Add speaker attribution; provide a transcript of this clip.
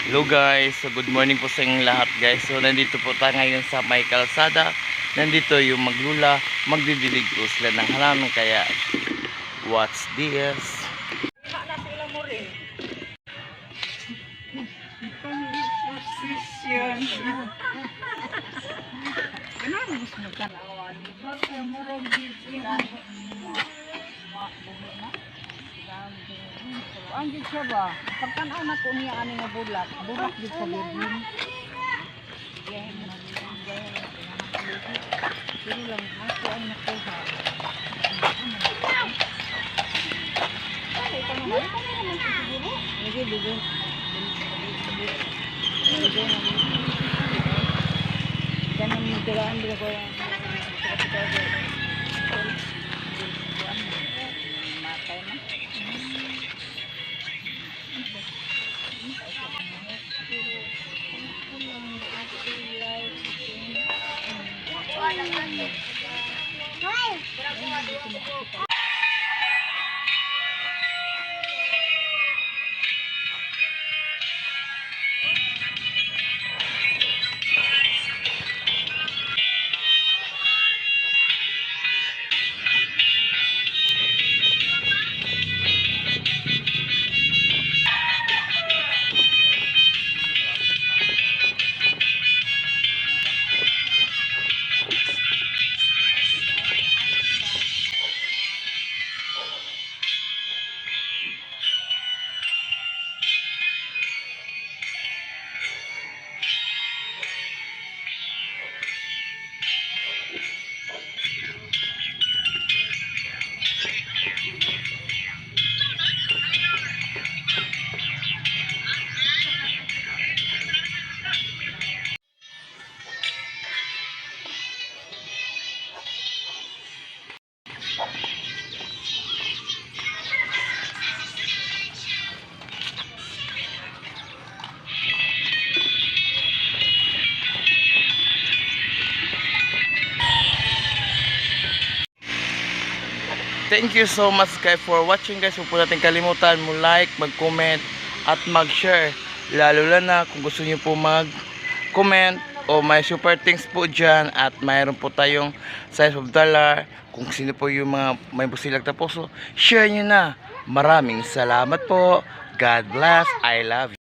Speaker 1: Hello guys, so good morning po sa inyong lahat guys. So nandito po tayo ngayon sa may kalsada. Nandito yung maglula, magdidilig po sila ng halaman. Kaya what's this?
Speaker 2: Anjir siya ba? Pagkanaw na ko niya ani nga bulat. Bulat gid sa birhin. Pero lang ako ang nakuha. Ay, kamo na naman siguro. Sige, dugo. Jangan menggerakkan dia kau yang
Speaker 1: Thank you so much guys for watching guys. Huwag po natin kalimutan mo like, mag-comment at mag-share. Lalo na kung gusto niyo po mag-comment o may super things po dyan at mayroon po tayong size of dollar. Kung sino po yung mga may busilag na puso, share nyo na. Maraming salamat po. God bless. I love you.